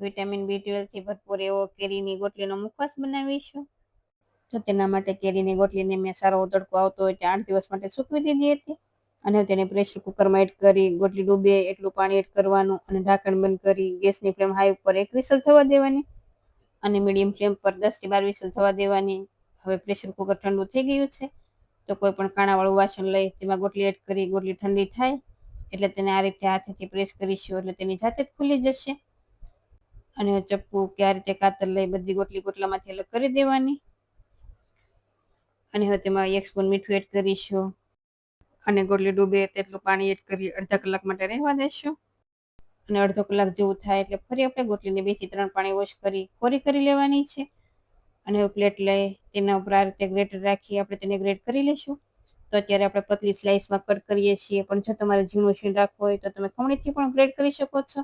Vitamin B12 થી ભરપૂર એવો કેરીની ગોટલીનો મુખવાસ બનાવીશું. તો તેના માટે કેરીની ગોટલીને મેં સારો તડકો આવતો હોય ત્યાં 8 દિવસ માટે સૂકવી દીધી હતી અને તેને પ્રેશર કુકરમાં એડ કરી ગોટલી ડૂબે એટલું પાણી એડ કરવાનું અને ઢાંકણ બંધ કરી ગેસની ફ્લેમ હાઈ ઉપર 1 વિસલ થવા દેવાની અને મીડિયમ ફ્લેમ પર 10 થી 12 વિસલ થવા દેવાની. હવે પ્રેશર કુકર ઠંડુ થઈ ગયું છે તો કોઈ પણ કાણાવાળું વાસણ લઈ તેમાં ગોટલી એડ કરી ગોટલી ઠંડી થાય એટલે તેને આ રીતે હાથેથી પ્રેસ કરીશું એટલે તેની જાતે જ ખુલી જશે. અને ચપ્પુ કે આ રીતે કાતર લઈ બધી ગોટલી ગોટલામાંથી અલગ કરી દેવાની અને હવે તેમાં 1 સ્પૂન મીઠું એડ કરીશું અને ગોટલી ડૂબે તેટલું પાણી એડ કરી અડધા કલાક માટે રહેવા દેશું. અને અડધો કલાક જેવું થાય એટલે ફરી આપણે ગોટલીને 2 થી 3 પાણી વોશ કરી કોરી કરી લેવાની છે. અને હવે પ્લેટ લઈ તેના ઉપર આ રીતે ગ્રેટર રાખી આપણે તેને ગ્રેટ કરી લઈશું. તો અત્યારે આપણે પતલી સ્લાઇસમાં કટ કરીએ છીએ, પણ જો તમારે ઝીણું ઝીણું રાખવું હોય તો તમે ખમણીથી પણ ગ્રેટ કરી શકો છો.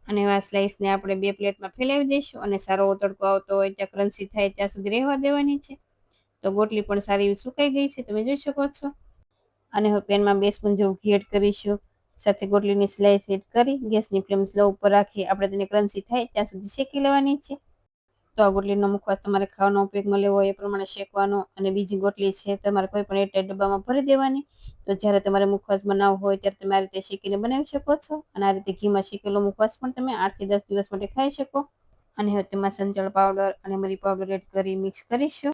અને આ સ્લાઇસને આપણે 2 પ્લેટમાં ફેલાવી દઈશું અને સારો તડકો આવતો હોય ત્યાં ક્રન્ચી થાય ત્યાં સુધી રહેવા દેવાની છે. તો ગોટલી પણ સારી એવી સુકાઈ ગઈ છે, તમે જોઈ શકો છો. અને હવે પેનમાં 2 સ્પૂન જેવું ઘી એડ કરીશું. સાથે ગોટલીની સ્લાઇસ એડ કરી ગેસની ફ્લેમ સ્લો ઉપર રાખી આપણે તેને ક્રન્ચી થાય ત્યાં સુધી શેકી લેવાની છે. તો આ ગોટલીનો મુખવાસ તમારે ખાવાનો ઉપયોગમાં લેવો હોય એ પ્રમાણે શેકવાનો અને બીજી ગોટલી છે તમારે કોઈ પણ એરટાઈટ ડબ્બામાં ભરી દેવાની. તો જ્યારે તમારે મુખવાસ બનાવવો હોય ત્યારે તમે આ રીતે શેકીને બનાવી શકો છો અને આ રીતે ઘીમાં શેકેલો મુખવાસ પણ તમે 8 થી 10 દિવસ માટે ખાઈ શકો. અને હવે તેમાં સંચળ પાવડર અને મરી પાવડર એડ કરી મિક્સ કરીશું.